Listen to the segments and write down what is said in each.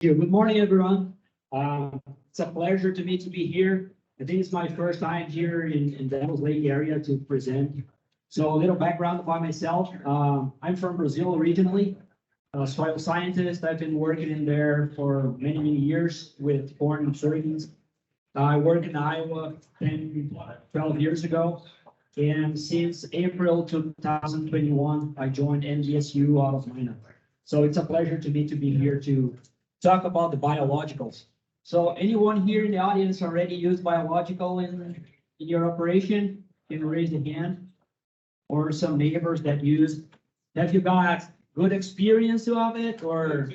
Good morning, everyone. It's a pleasure to me to be here. I think it's my first time here in the Devil's Lake area to present. So a little background about myself. I'm from Brazil originally, a soil scientist. I've been working in there for many years with corn and soybeans. I worked in Iowa 10, 12 years ago. And since April 2021, I joined NDSU out of Mina. So it's a pleasure to me to be here to talk about the biologicals. So anyone here in the audience already used biological in your operation? Can you raise the hand? Or some neighbors that use? Have you got good experience of it? Or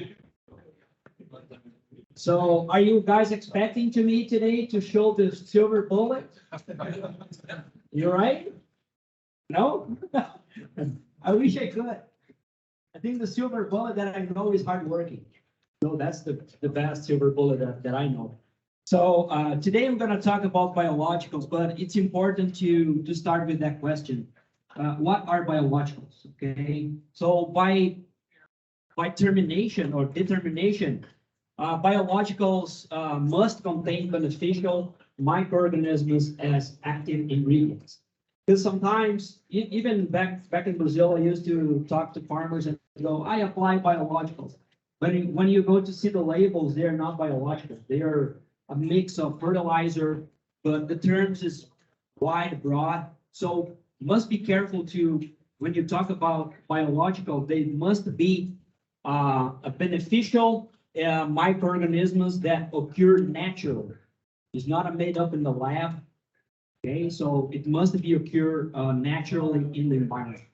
so are you guys expecting to me today to show the silver bullet? You right? No? I wish I could. I think the silver bullet that I know is hardworking. So that's the best silver bullet that I know. So today I'm going to talk about biologicals, but it's important to start with that question. What are biologicals? Okay, so by termination or determination, biologicals must contain beneficial microorganisms as active ingredients. Because sometimes, even back in Brazil, I used to talk to farmers and go, I apply biologicals. But when you go to see the labels, they are not biological. They are a mix of fertilizer, but the terms is wide, broad. So you must be careful when you talk about biological, they must be a beneficial microorganisms that occur naturally. It's not made up in the lab. Okay, so it must be occur naturally in the environment.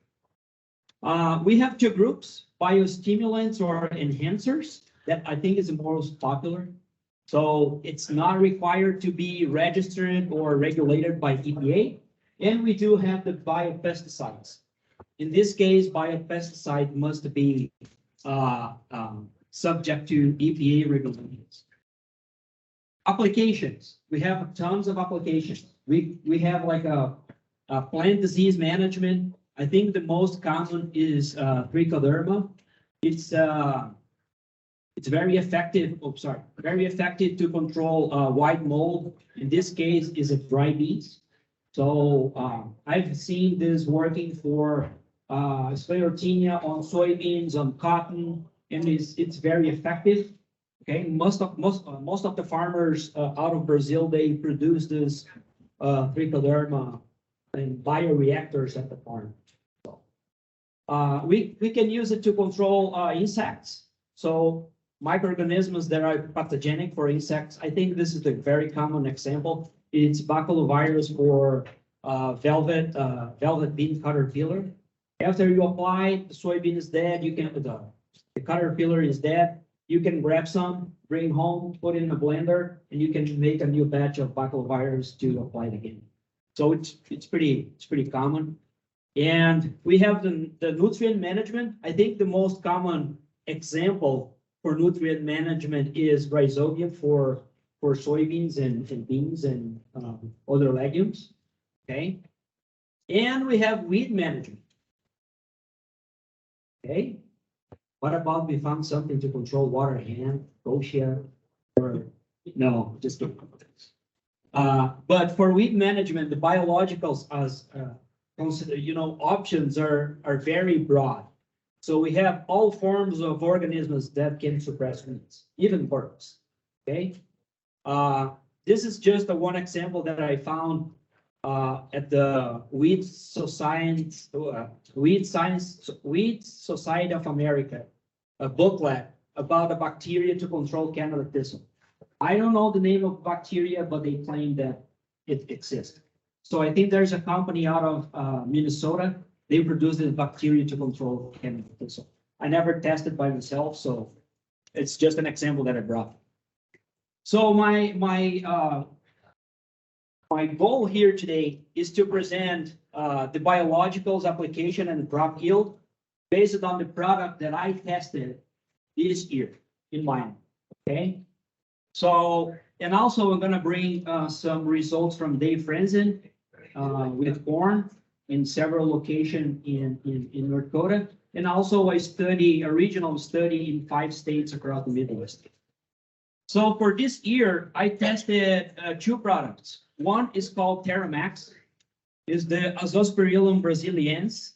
We have two groups, biostimulants or enhancers, that I think is the most popular. So it's not required to be registered or regulated by EPA. And we do have the biopesticides. In this case, biopesticide must be subject to EPA regulations. Applications, we have tons of applications. We have like a plant disease management. I think the most common is trichoderma. It's very effective. Oh, sorry, very effective to control white mold. In this case, is it dry beans? So I've seen this working for sclerotinia on soybeans, on cotton, and it's very effective. Okay, most of the farmers out of Brazil, they produce this trichoderma in bioreactors at the farm. We can use it to control insects. So microorganisms that are pathogenic for insects. I think this is a very common example. It's baculovirus for velvet bean caterpillar. After you apply, the soybean is dead. You can the caterpillar is dead. You can grab some, bring home, put it in a blender, and you can make a new batch of baculovirus to apply it again. So it's pretty common. And we have the nutrient management. I think the most common example for nutrient management is rhizobium for soybeans and beans and other legumes. Okay. And we have weed management. Okay. What about we found something to control water hand, kochia, or no, just kidding. But for weed management, the biologicals as options are very broad. So we have all forms of organisms that can suppress weeds, even birds. Okay. This is just one example that I found at the Weed Society of America, a booklet about a bacteria to control Canada thistle. I don't know the name of bacteria, but they claim that it exists. So I think there's a company out of Minnesota. They produce this bacteria to control Canada thistle. I never tested by myself, so it's just an example that I brought. So my goal here today is to present the biologicals application and crop yield based on the product that I tested this year in mine. Okay. So, and also I'm going to bring some results from Dave Frenzen with corn in several locations in North Dakota, and also a regional study in 5 states across the Midwest. So for this year, I tested two products. One is called Terramax. It's the Azospirillum brasiliensis.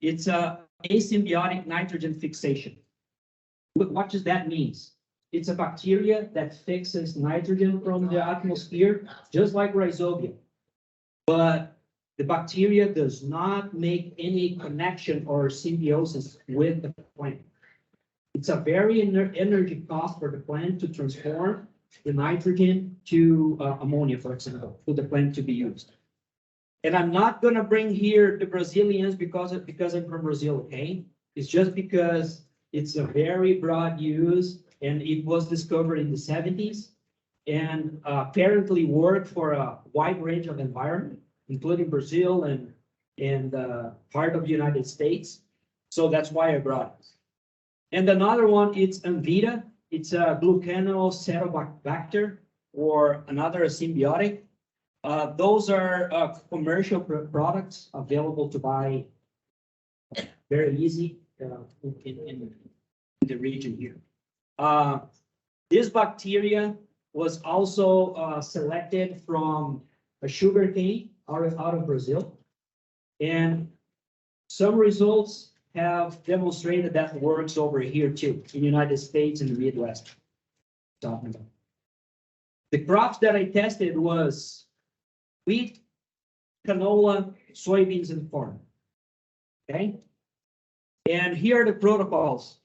It's a asymbiotic nitrogen fixation. What does that mean? It's a bacteria that fixes nitrogen from the atmosphere, just like rhizobia. But the bacteria does not make any connection or symbiosis with the plant. It's a very energy cost for the plant to transform the nitrogen to ammonia, for example, for the plant to be used. And I'm not going to bring here the Brazilians because I'm from Brazil, okay? It's just because it's a very broad use and it was discovered in the 70s and apparently worked for a wide range of environment, including Brazil and part of the United States. So that's why I brought it. And another one, it's Anvita. It's a gluconoacetobacter or another symbiotic. Those are commercial products available to buy very easy in the region here. This bacteria was also selected from a sugarcane out of Brazil. And some results have demonstrated that works over here too, in the United States and the Midwest. The crops that I tested was wheat, canola, soybeans, and corn. Okay? And here are the protocols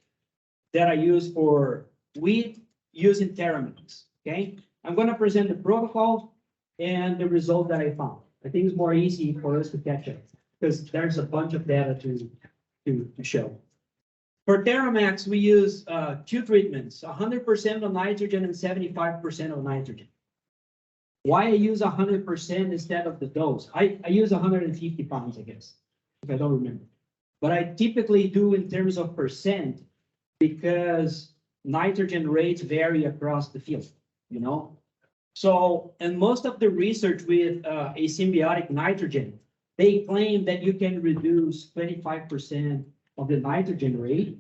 that I use for wheat using Terramax. Okay? I'm going to present the protocol and the result that I found. I think it's more easy for us to catch up because there's a bunch of data to show. For Terramax, we use two treatments, 100% of nitrogen and 75% of nitrogen. Why I use 100% instead of the dose? I use 150 pounds, I guess, if I don't remember. But I typically do in terms of percent because nitrogen rates vary across the field, you know? So, and most of the research with asymbiotic nitrogen, they claim that you can reduce 25% of the nitrogen rate,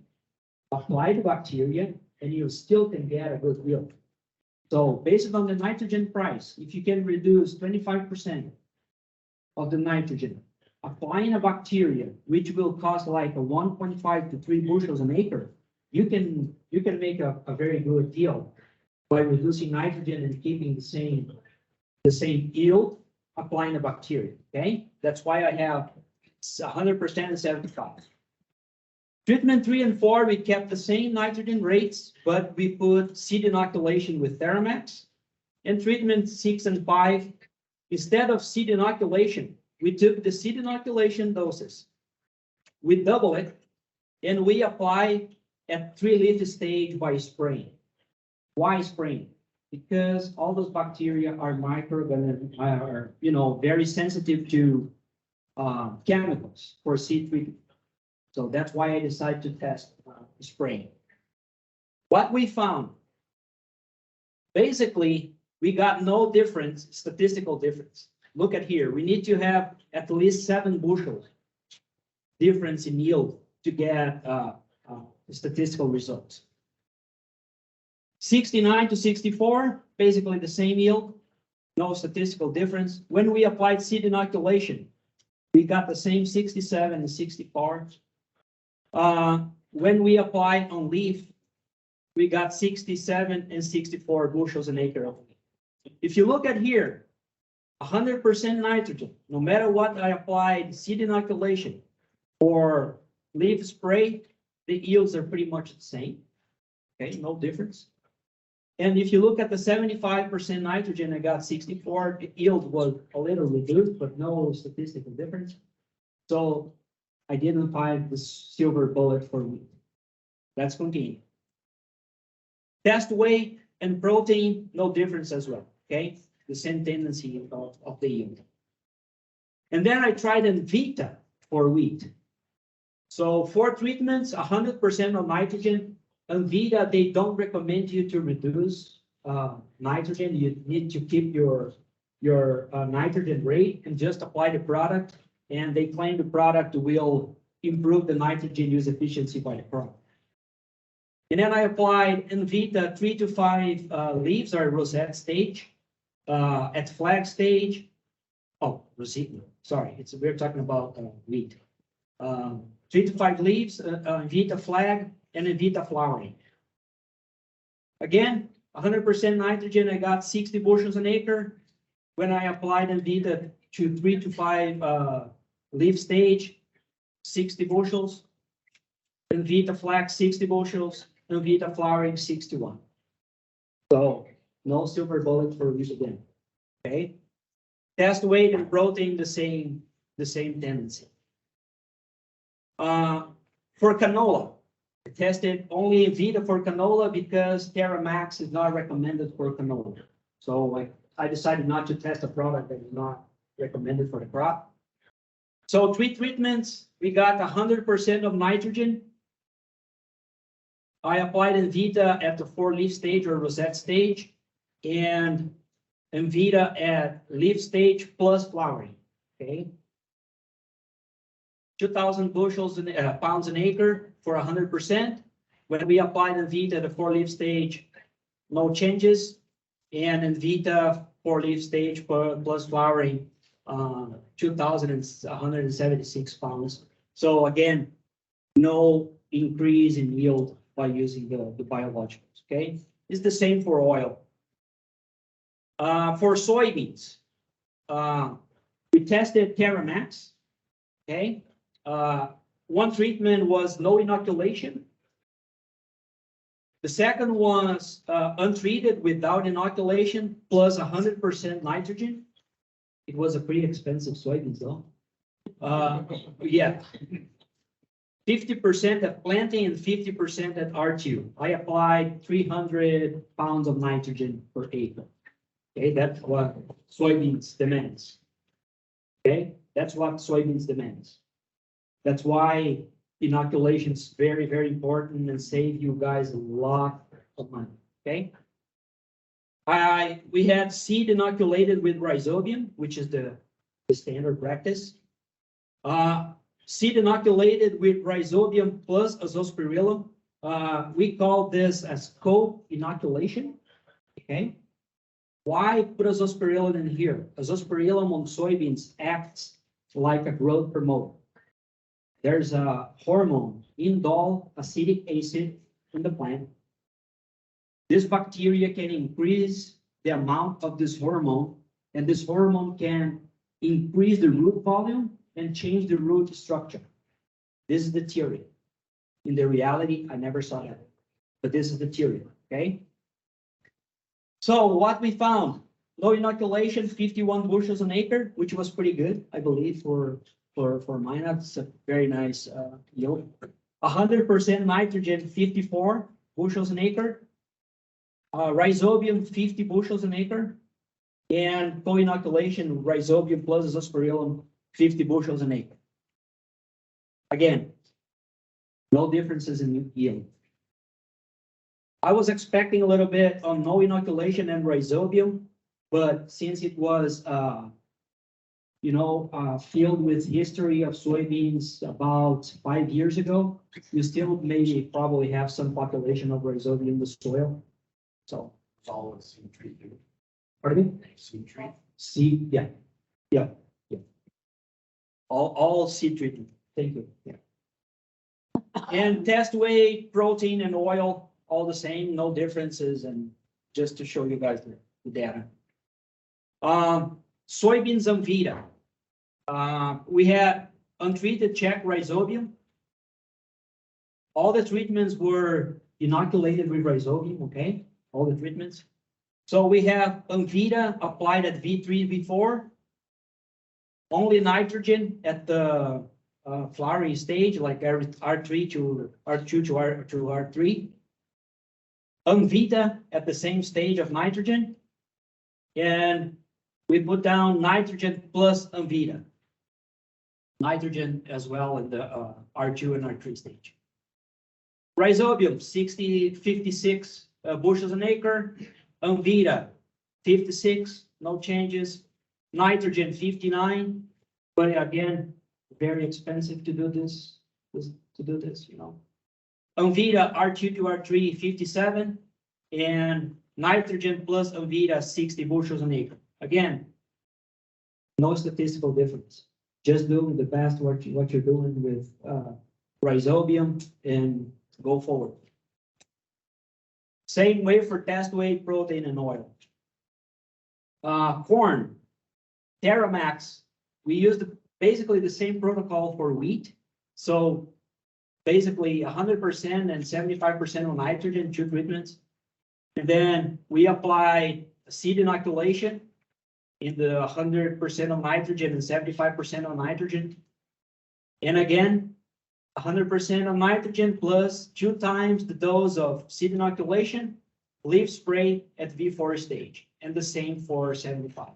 apply the bacteria, and you still can get a good yield. So based on the nitrogen price, if you can reduce 25% of the nitrogen, applying a bacteria, which will cost like a 1.5 to 3 bushels an acre, you can make a very good deal by reducing nitrogen and keeping the same yield, applying a bacteria, okay? That's why I have 100% and 75. Treatment 3 and 4, we kept the same nitrogen rates, but we put seed inoculation with Terramax. And treatment 6 and 5, instead of seed inoculation, we took the seed inoculation doses, we double it, and we apply at 3-leaf stage by spraying. Why spraying? Because all those bacteria are very sensitive to chemicals for seed treatment. So that's why I decided to test spraying. What we found, basically, we got no difference, statistical difference. Look at here, we need to have at least 7 bushels difference in yield to get statistical results. 69 to 64, basically the same yield, no statistical difference. When we applied seed inoculation, we got the same 67 and 64. When we applied on leaf, we got 67 and 64 bushels an acre of leaf. If you look at here, 100% nitrogen, no matter what I applied seed inoculation or leaf spray, the yields are pretty much the same. Okay, no difference. And if you look at the 75% nitrogen, I got 64. The yield was a little reduced, but no statistical difference. So I didn't find the silver bullet for wheat. Let's continue. Test weight and protein, no difference as well. Okay, the same tendency of the yield. And then I tried Anvita for wheat. So 4 treatments, 100% of nitrogen. Anvita, they don't recommend you to reduce nitrogen. You need to keep your nitrogen rate and just apply the product. And they claim the product will improve the nitrogen use efficiency by the crop. And then I applied Envita 3 to 5 leaves or rosette stage at flag stage. Oh, rosette, sorry, we're talking about wheat. 3 to 5 leaves, Envita flag, and Envita flowering. Again, 100% nitrogen, I got 60 bushels an acre. When I applied Envita to 3 to 5 leaf stage, 60 bushels. Envita flag, 60 bushels. Envita flowering, 61. So no silver bullet for wheat again. Okay. Test weight and protein the same tendency. For canola, I tested only Envita for canola because Terra Max is not recommended for canola. So I decided not to test a product that is not recommended for the crop. So 3 treatments, we got 100% of nitrogen. I applied Envita at the 4 leaf stage or rosette stage, and Envita at leaf stage plus flowering. Okay, 2,000 bushels pounds an acre for 100%. When we applied Envita at the 4 leaf stage, no changes, and Envita 4 leaf stage plus flowering, 2,176 pounds. So again, no increase in yield by using the biologicals. Okay, it's the same for oil. For soybeans, we tested Terra Max. Okay, one treatment was no inoculation. The second was untreated without inoculation plus 100% nitrogen. It was a pretty expensive soybeans though. Yeah. 50% at planting and 50% at R2. I applied 300 pounds of nitrogen per acre. Okay, that's what soybeans demands. Okay, that's what soybeans demands. That's why inoculation is very, very important and save you guys a lot of money. Okay. We had seed inoculated with rhizobium, which is the standard practice. Seed inoculated with rhizobium plus azospirillum. We call this as co-inoculation. Okay. Why put azospirillum in here? Azospirillum on soybeans acts like a growth promoter. There's a hormone, indole acetic acid, in the plant. This bacteria can increase the amount of this hormone, and this hormone can increase the root volume and change the root structure. This is the theory. In the reality, I never saw that, but this is the theory, okay? So what we found, low inoculation, 51 bushels an acre, which was pretty good, I believe, for mine. That's a very nice yield. 100% nitrogen, 54 bushels an acre. Rhizobium, 50 bushels an acre. And co-inoculation, rhizobium plus azospirillum, 50 bushels an acre. Again, no differences in yield. I was expecting a little bit on no inoculation and rhizobium, but since it was, filled with history of soybeans about 5 years ago, you still maybe probably have some population of rhizobium in the soil. So It's all a seed treatment. pardon me? Seed treat. Seed, yeah. All seed treatment. Thank you. Yeah. And test weight, protein, and oil, all the same, no differences, and just to show you guys the data. Soybeans Envita. We had untreated check rhizobium. All the treatments were inoculated with rhizobium, okay? All the treatments. So we have Envita applied at V3, V4. Only nitrogen at the flowering stage, like R3 to R2 to R3. Envita at the same stage of nitrogen. And we put down nitrogen plus Envita. Nitrogen as well in the R2 and R3 stage. Rhizobium, 56 bushels an acre. Envita, 56, no changes. Nitrogen, 59, but again, very expensive to do this, Anvita R2 to R3 57, and nitrogen plus Anvita 60 bushels an acre. Again, no statistical difference. Just doing the best what you're doing with rhizobium and go forward. Same way for test weight, protein, and oil. Corn, Terramax, we used basically the same protocol for wheat. So basically 100% and 75% of nitrogen, 2 treatments. And then we applied seed inoculation in the 100% of nitrogen and 75% of nitrogen. And again, 100% of nitrogen plus 2 times the dose of seed inoculation, leaf spray at V4 stage, and the same for 75.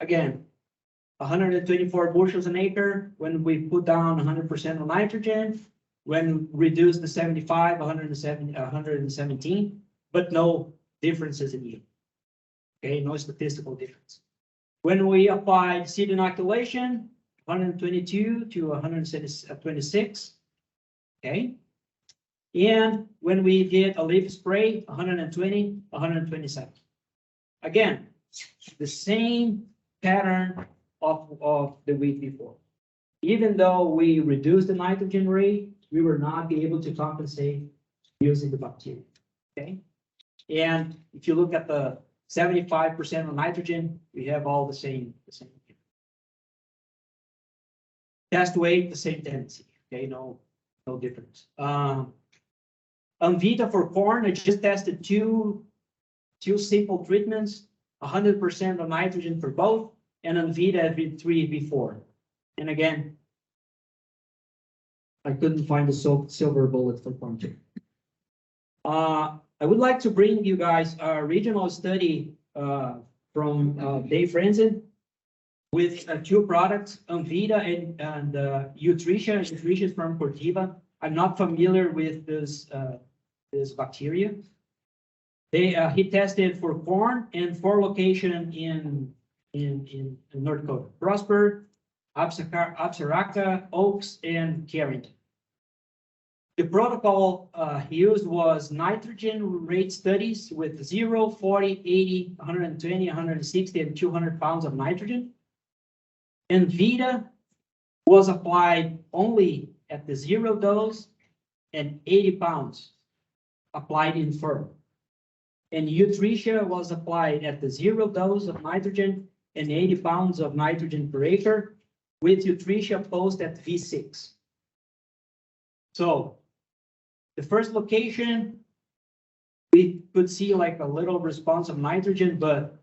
Again, 124 bushels an acre when we put down 100% of nitrogen, when reduce the 75, 117, but no differences in yield. Okay, no statistical difference. When we applied seed inoculation, 122 to 126, okay? And when we did a leaf spray, 120, 127. Again, the same pattern of the week before. Even though we reduced the nitrogen rate, we were not be able to compensate using the bacteria, okay? And if you look at the 75% of nitrogen, we have all the same. Test weight, the same tendency, okay? No difference. Anvita for corn, I just tested two simple treatments, 100% of nitrogen for both, and Anvita every 3 before. And again, I couldn't find a silver bullet for corn too. I would like to bring you guys a regional study from Dave Franzen with 2 products, Anvita and Utrisha. Utrisha is from Cortiva. I'm not familiar with this bacteria. He tested for corn and 4 locations in North Dakota: Prosper, Absaraka, Oaks, and Carrington. The protocol he used was nitrogen rate studies with 0, 40, 80, 120, 160, and 200 pounds of nitrogen. Anvita was applied only at the 0 dose and 80 pounds applied in furrow. And Utrisha was applied at the 0 dose of nitrogen and 80 pounds of nitrogen per acre, with Utrisha post at V6. So the first location, we could see like a little response of nitrogen, but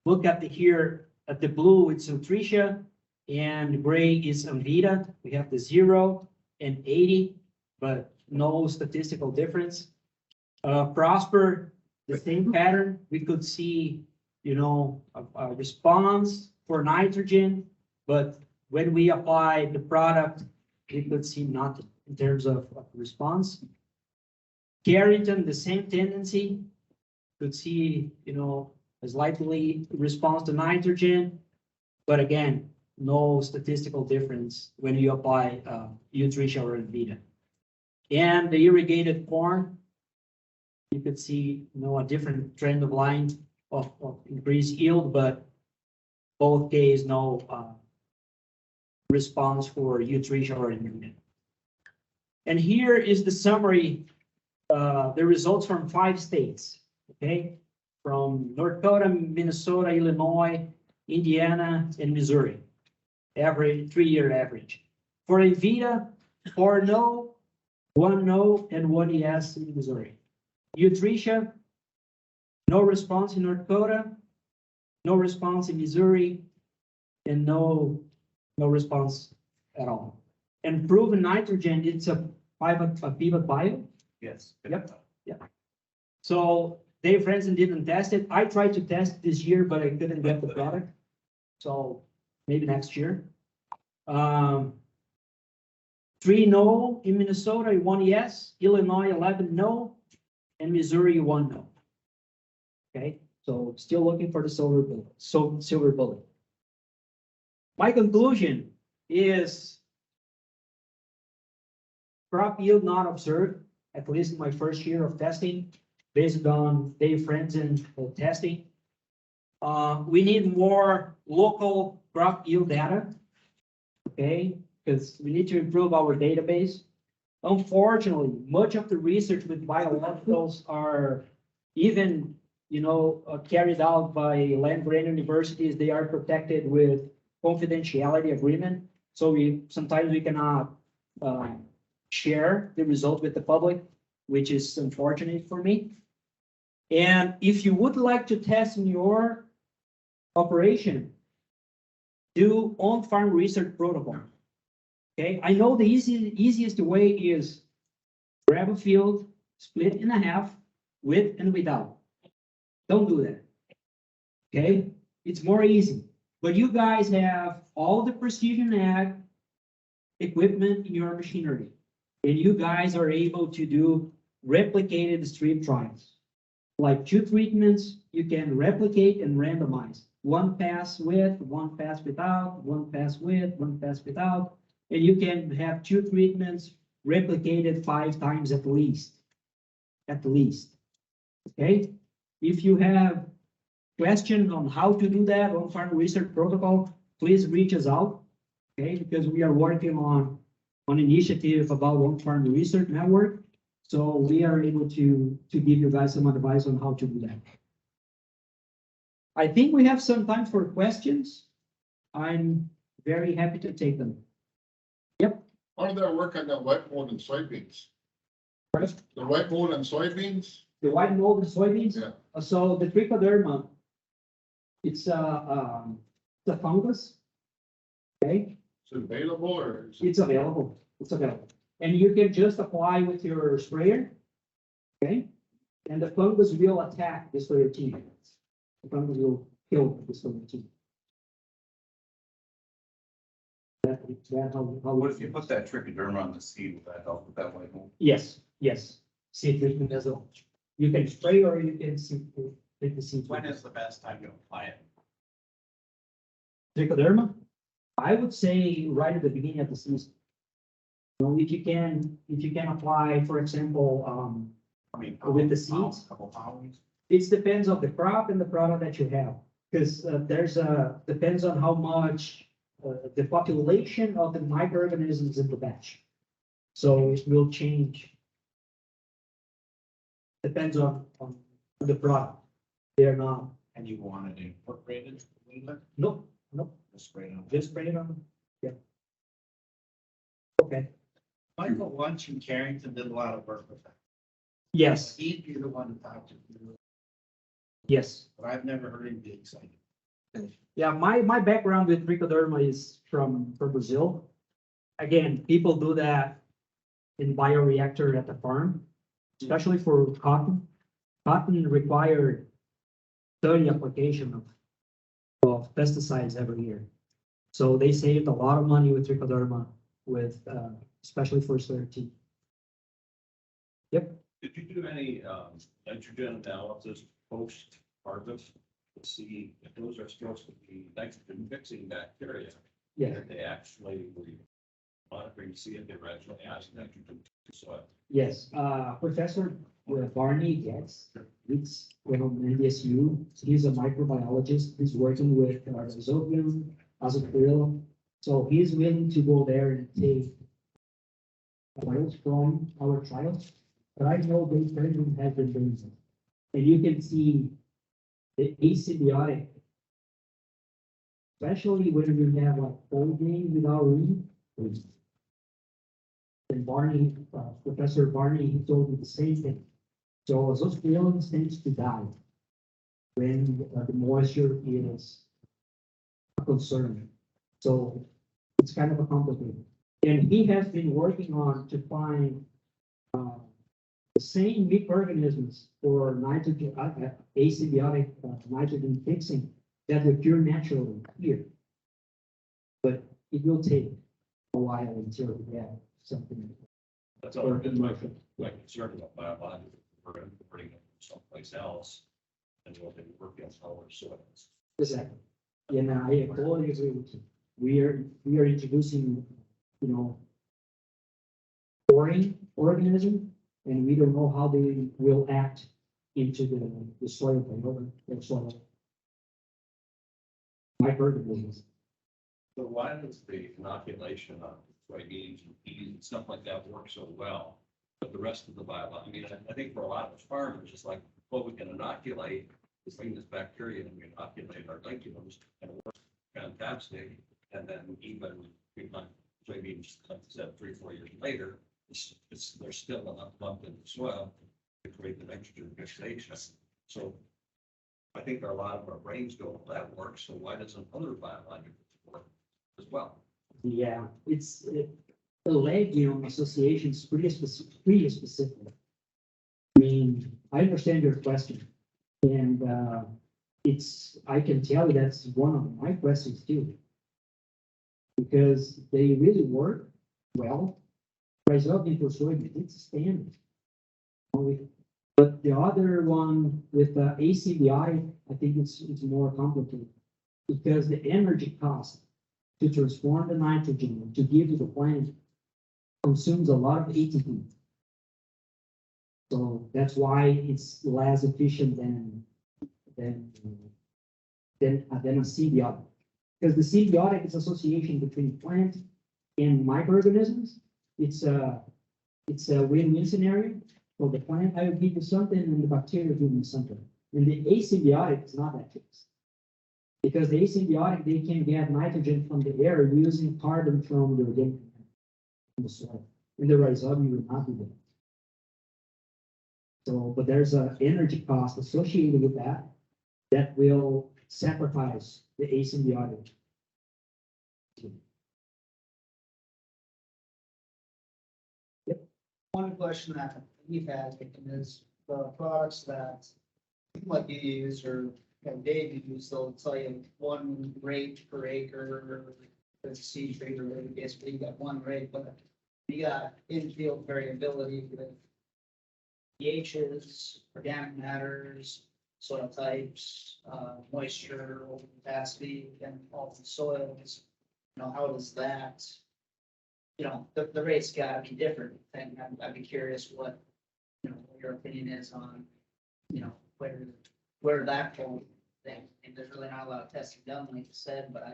look at here at the blue, it's Utrisha, and gray is Anvita. We have the 0 and 80, but no statistical difference. Prosper, the same pattern. We could see, a response for nitrogen, but when we apply the product, we could see nothing in terms of response. Carrington, the same tendency. Could see, a slightly response to nitrogen, but again, no statistical difference when you apply Utrisha or Anvita. And the irrigated corn, you could see, a different trend of line of increased yield, but both cases no response for Utrisha or Anvita. And here is the summary, the results from 5 states, okay? From North Dakota, Minnesota, Illinois, Indiana, and Missouri. Average 3-year average. For Anvita, 4 no, 1 no, and 1 yes in Missouri. Utrisha, no response in North Dakota, no response in Missouri, and no response at all. And proven nitrogen, it's a pivot bio. Yes. Yep. Yeah. So Dave Franzen didn't test it. I tried to test this year, but I couldn't get the product. So maybe next year. 3 no in Minnesota, 1 yes. Illinois, 11 no. And Missouri, 1 no. Okay, so still looking for the silver bullet. So silver bullet. My conclusion is crop yield not observed, at least in my first year of testing, based on Dave Frenzen testing. We need more local crop yield data, okay? Because we need to improve our database. Unfortunately, much of the research with biologicals are even, carried out by land-grant universities. They are protected with confidentiality agreement. So sometimes we cannot share the result with the public, which is unfortunate for me. And if you would like to test in your operation, do on-farm research protocol. Okay, I know the easiest way is grab a field, split in half, with and without. Don't do that. Okay, it's more easy. But you guys have all the precision ag equipment in your machinery, and you guys are able to do replicated strip trials. Like 2 treatments, you can replicate and randomize. 1 pass with, 1 pass without, 1 pass with, 1 pass without. And you can have 2 treatments replicated 5 times at least. At least. Okay? If you have questions on how to do that on farm research protocol, please reach us out. Okay? Because we are working on initiative about on-farm research network. So we are able to give you guys some advice on how to do that. I think we have some time for questions. I'm very happy to take them. Yep. How did that work on the white mold and soybeans? First, The white mold and soybeans? the white mold and soybeans. Yeah. So the trichoderma, it's a fungus. Okay, Is it available or? Is it- it's available. It's available, and you can just apply with your sprayer. Okay, and the fungus will attack the sprayer team. The fungus will kill the sprayer team. What if you put that trichoderma on the seed, will that help with that white mold? Yes, yes. Seed treatment as well. You can spray or you can take the seed. When is the best time to apply it? Trichoderma? I would say right at the beginning of the season. So if you can apply, for example, I mean, with the seeds? Couple pounds? it depends on the crop and the product that you have. Because depends on how much the population of the microorganisms in the batch. So it will change. Depends on the product. They're not. And you want it incorporated? Nope. Just spray it on. Just spray it on. Yeah. Okay. Michael Lunch in Carrington did a lot of work with that. Yes. He'd be the one to talk to, Yes. but I've never heard him be excited. Yeah. My background with trichoderma is from Brazil. Again, people do that in bioreactor at the farm, especially for cotton. Cotton required 30 application of pesticides every year. So they saved a lot of money with trichoderma, with especially for soybean. Yep. Did you do any nitrogen analysis post harvest to see if those are supposed to be nitrogen fixing bacteria? Yeah. That they actually were monitoring to see if they were actually adding nitrogen to soil. Yes. Professor Barney Getz, it's from NDSU. He's a microbiologist. He's working with Rhizobium, Azospirillum. So he's willing to go there and take oils from our trials. But I know they currently have been doing it. And you can see the asymbiotic, especially when you have like folding without room. And Barney, Professor Barney, he told me the same thing. So Azospirillum tends to die when the moisture is a concern. So it's kind of a complicated. And he has been working on to find the same microorganisms for nitrogen, asymbiotic nitrogen fixing that occur naturally here. But it will take a while until we have something. That's all. It's my concern about biological, we're putting it someplace else. And what they work on our soils. Exactly. And I totally agree with you. We are introducing, foreign organism, and we don't know how they will act into the soil, the soil. Microorganisms. So why does the inoculation of soybeans and peas and stuff like that work so well? But the rest of the biology, I mean, I think for a lot of farmers, it's like, well, we can inoculate this thing, this bacteria, and we inoculate our legumes, and it works fantastic. And then even, we might, soybeans, like I said, 3-4 years later, there's still enough lump in the soil to create the nitrogen fixation. So I think a lot of our brains go, well, that works, so why doesn't other biological work as well? Yeah, the legume association is pretty specific. I mean, I understand your question, and I can tell you that's one of my questions too. Because they really work well. Rhizobia for soybean, it's standard. But the other one with the ACBI, I think it's more complicated. Because the energy cost to transform the nitrogen to give to the plant consumes a lot of ATP. So that's why it's less efficient than a symbiotic. Because the symbiotic is association between plant and microorganisms. It's a win-win scenario. For the plant, I will give you something, and the bacteria will give me something. And the asymbiotic is not that case. Because the asymbiotic, they can get nitrogen from the air using carbon from the organic from the soil. And the rhizobia will not do that. So, but there's an energy cost associated with that will sacrifice the asymbiotic. One question that we've had is the products that like you use or Dave used, they'll tell you 1 rate per acre. It's a seed trade or whatever, basically you got 1 rate, but you got in-field variability with pHs, organic matters, soil types, moisture, capacity, and all the soils. How does that, the rates gotta be different. And I'd be curious what, your opinion is on, where that whole thing. And there's really not a lot of testing done, like you said, but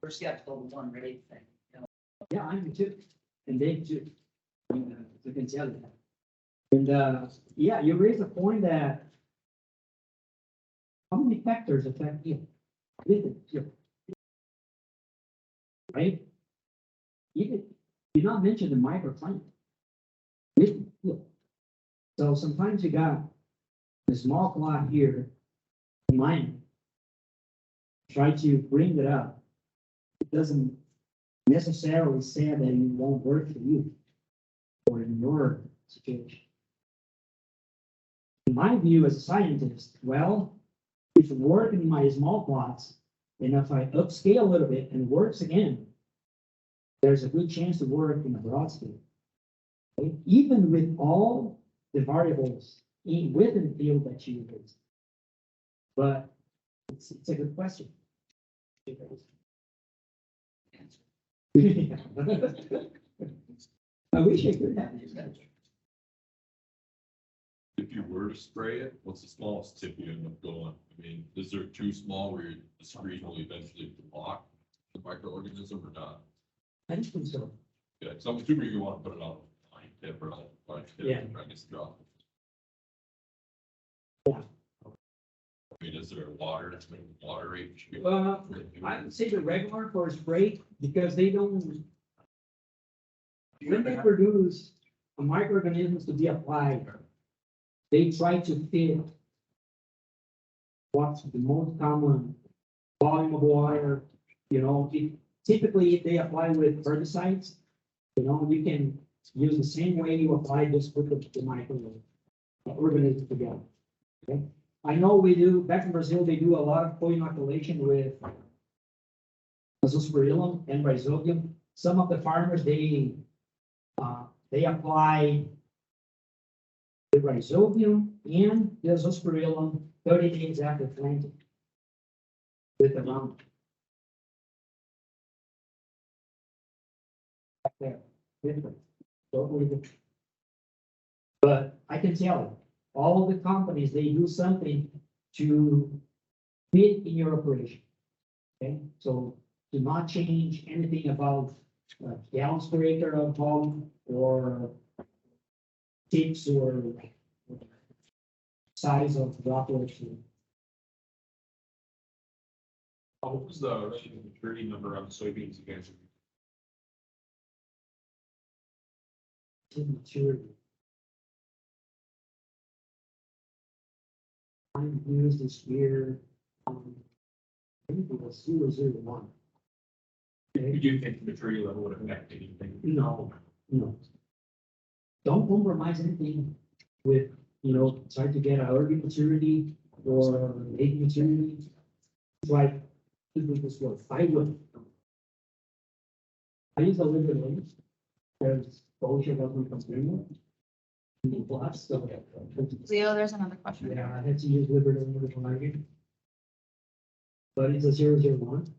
we're skeptical of the 1 rate thing. Yeah, I am too. And Dave too. I can tell you that. And yeah, you raised a point that how many factors affect you? Right? Even you not mention the microclimate. So sometimes you got a small plot here, mine. Try to bring it up. It doesn't necessarily say that it won't work for you or in your situation. In my view as a scientist, well, if it works in my small plots, and if I upscale a little bit and it works again, there's a good chance to work in a broad scale. Okay? Even with all the variables within the field that you use. But it's a good question. I wish I could have this answer. If you were to spray it, what's the smallest tip you end up going? I mean, is there too small where the screen will eventually block the microorganism or not? I don't think so. Yeah, so I'm assuming you want to put it on a line tip or a line tip. Yeah. I guess drop. Yeah. I mean, is there a water rate? Should be- Well, I would say the regular for spray because they don't. When they produce a microorganisms to be applied, they try to fit what's the most common volume of water. Typically if they apply with herbicides, you can use the same way you apply this with the microorganisms together. Okay. I know we do back in Brazil. They do a lot of co-inoculation with azospirillum and rhizobium. Some of the farmers they apply the rhizobium and the azospirillum 30 days after planting with the round. There, different. Totally different. But I can tell you, all of the companies, they do something to fit in your operation. Okay, so do not change anything about gallons per acre of volume or tips or size of the operation. What was the maturity number on the soybeans you guys? To maturity. I'm used this year. I think it was 001. Okay. Did you think the maturity level would affect anything? No, no. Don't compromise anything with, try to get an early maturity or late maturity. It's like, this was 5 would. I use a little bit late. There's bullshit doesn't come plus, so. Leo, there's another question. Yeah, I had to use Liberty when I did. But it's a 001.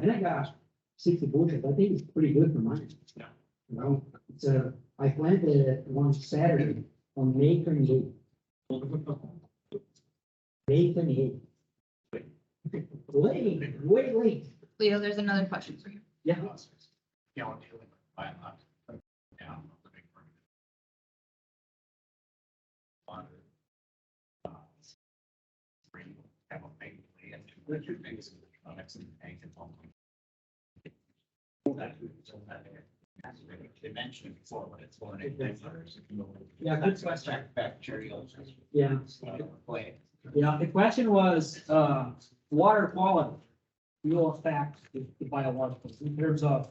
And I got 60 bushels. I think it's pretty good for mine. Yeah. It's I planted one Saturday on May 28th. May 28th. Late, way late. Leo, there's another question for you. Yeah. They mentioned it before, but it's one Yeah, good question. Bacterial. Yeah. Play. Yeah, the question was, water quality will affect the biologicals in terms of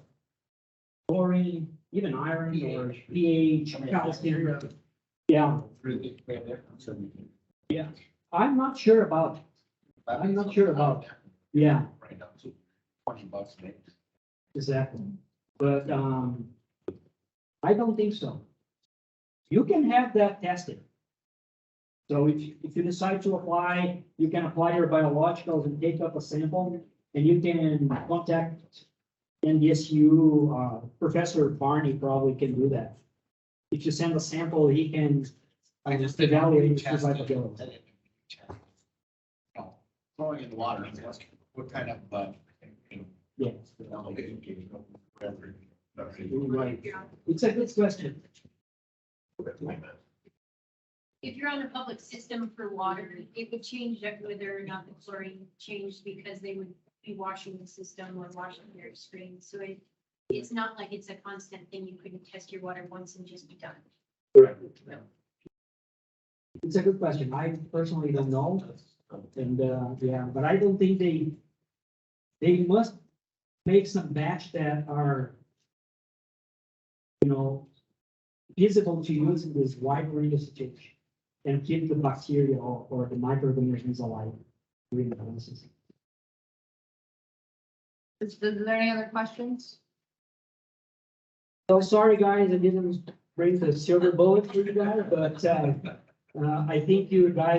chlorine, even iron or pH, calcium. Yeah, I'm not sure about, yeah, Right up to $20 maybe. exactly. But, I don't think so. You can have that tested. So if you decide to apply, you can apply your biologicals and take up a sample, and you can contact NDSU, Professor Barney probably can do that. If you send a sample, he can I just evaluate didn't its test it. survivability. No, throwing in the water, what kind of, Yeah, right. It's a good question. If you're on a public system for water, it would change that whether or not the chlorine changed because they would be washing the system or washing their screens. So it's not like it's a constant thing. You couldn't test your water once and just be done. Correct. It's a good question. I personally don't know. And, yeah, but I don't think they must make some batch that are, feasible to use in this wide range of situations and keep the bacteria or the microorganisms alive during the process. Is there any other questions? So sorry, guys, I didn't bring the silver bullet for you guys, but, I think you guys